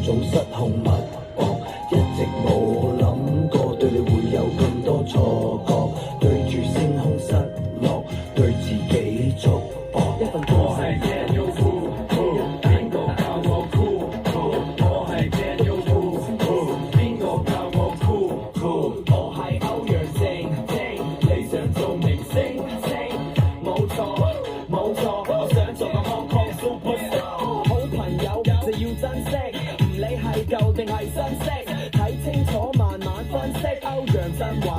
種失控脈搏，一直冇諗過對你會有咁多錯覺，對住星空失落，對自己束縛。一份我係 Daniel Wu，邊個教我 cool？我係 Daniel Wu，邊個教我 cool？我係歐陽靖，你想做明星？冇錯，我想做個 Hong Kong superstar。好朋友就要珍惜，唔理係舊定係新式，睇清楚慢慢分析。歐陽震華